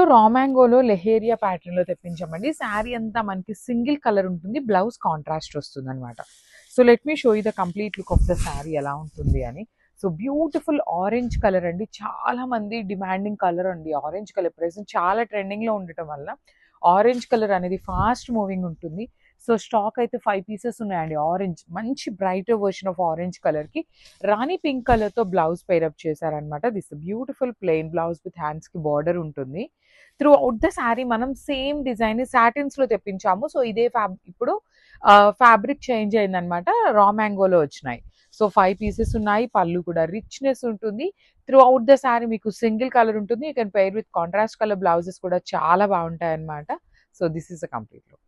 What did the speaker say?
రా మ్యాంగోలో లెహేరియా ప్యాటర్న్‌లో తెప్పించామండి. శారీ అంతా మనకి సింగిల్ కలర్ ఉంటుంది. బ్లౌజ్ కాంట్రాస్ట్ వస్తుందనమాట. So, let me show you the complete look of the sari ఎలా ఉంటుంది అని. సో, బ్యూటిఫుల్ ఆరెంజ్ కలర్ అండి. చాలా మంది డిమాండింగ్ కలర్ అండి. ఆరెంజ్ కలర్ ప్రెజెంట్ చాలా ట్రెండింగ్‌లో ఉండటం వల్ల ఆరెంజ్ కలర్ అనేది ఫాస్ట్ మూవింగ్ ఉంటుంది. సో, స్టాక్ అయితే 5 పీసెస్ ఉన్నాయండి. ఆరెంజ్ మంచి బ్రైటర్ వర్షన్ ఆఫ్ ఆరెంజ్ కలర్‌కి రాణి పింక్ కలర్‌తో బ్లౌజ్ పెయిరప్ చేశారనమాట. This beautiful plain blouse with హ్యాండ్స్‌కి బార్డర్ ఉంటుంది. త్రూ అవుట్ ద శారీ మనం సేమ్ డిజైన్ సాటిన్స్‌లో తెప్పించాము. సో, ఇదే ఇప్పుడు ఫ్యాబ్రిక్ చేంజ్ అయిందనమాట. రా మ్యాంగోలో వచ్చినాయి. సో, 5 పీసెస్ ఉన్నాయి. పళ్ళు కూడా రిచ్‌నెస్ ఉంటుంది. త్రూ అవుట్ ద శారీ మీకు సింగిల్ కలర్ ఉంటుంది. You can pair with contrast colour blouses కూడా చాలా బాగుంటాయన్నమాట. So, this is the complete look.